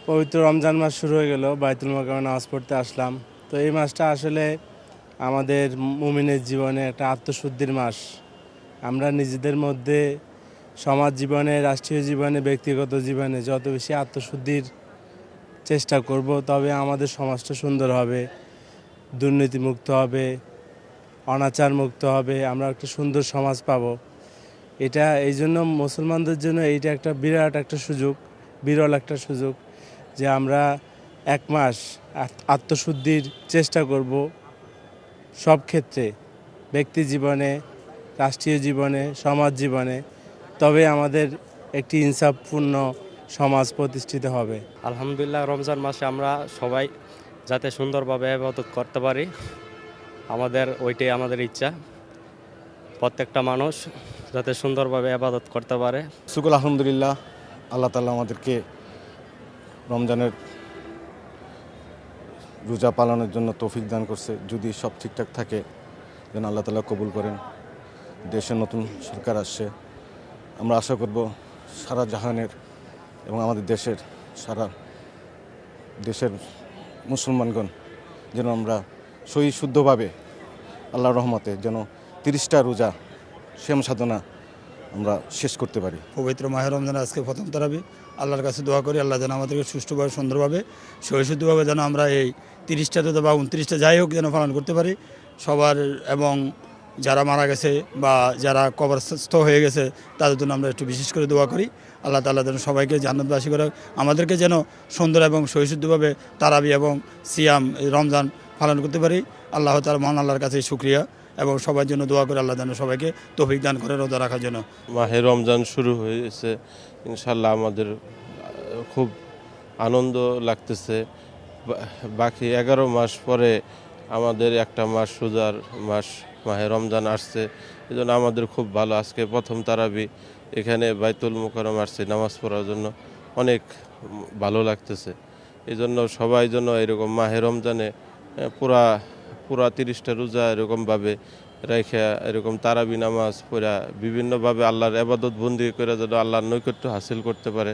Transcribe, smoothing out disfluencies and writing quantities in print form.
পবিত্র রমজান মাস শুরু হয়ে গেল, বাইতুল মোকাররমে নামাজ পড়তে আসলাম। তো এই মাসটা আসলে আমাদের মুমিনের জীবনে একটা আত্মশুদ্ধির মাস। আমরা নিজেদের মধ্যে সমাজ জীবনে, রাষ্ট্রীয় জীবনে, ব্যক্তিগত জীবনে যত বেশি আত্মশুদ্ধির চেষ্টা করব, তবে আমাদের সমাজটা সুন্দর হবে, দুর্নীতিমুক্ত হবে, অনাচার মুক্ত হবে, আমরা একটা সুন্দর সমাজ পাব। এটা এই জন্য মুসলমানদের জন্য এইটা একটা বিরাট একটা সুযোগ, বিরল একটা সুযোগ যে আমরা এক মাস আত্মশুদ্ধির চেষ্টা করব সব ক্ষেত্রে, ব্যক্তি জীবনে, রাষ্ট্রীয় জীবনে, সমাজ জীবনে। তবে আমাদের একটি ইনসাফপূর্ণ সমাজ প্রতিষ্ঠিত হবে। আলহামদুলিল্লাহ, রমজান মাসে আমরা সবাই যাতে সুন্দরভাবে ইবাদত করতে পারি, ওইটাই আমাদের ইচ্ছা। প্রত্যেকটা মানুষ যাতে সুন্দরভাবে ইবাদত করতে পারে। শুকর আলহামদুলিল্লাহ, আল্লাহ তাআলা আমাদেরকে রমজানের রোজা পালনের জন্য তৌফিক দান করছে। যদি সব ঠিকঠাক থাকে যেন আল্লাহ তাআলা কবুল করেন। দেশে নতুন সরকার আসছে, আমরা আশা করব সারা জাহানের এবং আমাদের সারা দেশের মুসলমানগণ যেন আমরা সহি শুদ্ধভাবে আল্লাহর রহমতে যেন 30টা রোজা শ্যাম সাধনা আমরা শেষ করতে পারি। পবিত্র মাহে রমজান আজকে প্রথম তারাবি। আল্লাহর কাছে দোয়া করি আল্লাহ যেন আমাদেরকে সুষ্ঠুভাবে, সুন্দরভাবে, সহিশুদ্ধভাবে যেন আমরা এই 30টা বা 29টা যাই হোক যেন পালন করতে পারি সবার। এবং যারা মারা গেছে বা যারা কবরস্থ হয়ে গেছে তাদের জন্য আমরা একটু বিশেষ করে দোয়া করি। আল্লাহ তাআলা যেন সবাইকে জান্নাতবাসী করে, আমাদেরকে যেন সুন্দর এবং সহিশুদ্ধভাবে তারাবি এবং সিয়াম রমজান পালন করতে পারি। আল্লাহ তাআলা মহান আল্লাহর কাছে শুকরিয়া এবং সবার জন্য দোয়া করে আল্লাহ যেন সবাইকে তৌফিক দান করে রোজা রাখার জন্য। মাহে রমজান শুরু হয়েছে, ইনশাল্লাহ আমাদের খুব আনন্দ লাগতেছে। বাকি 11 মাস পরে আমাদের একটা মাস রোজার মাস মাহে রমজান আসছে, এই জন্য আমাদের খুব ভালো। আজকে প্রথম তারাবি, এখানে বাইতুল মোকাররম আসছে নামাজ পড়ার জন্য, অনেক ভালো লাগতেছে। এই জন্য সবাই জন্য এরকম মাহে রমজানে পুরা 30টা রোজা এরকমভাবে রেখে এরকম তারাবি নামাজ পড়া বিভিন্নভাবে আল্লাহর ইবাদত বন্দি করে যেন আল্লাহর নৈকট্য হাসিল করতে পারে।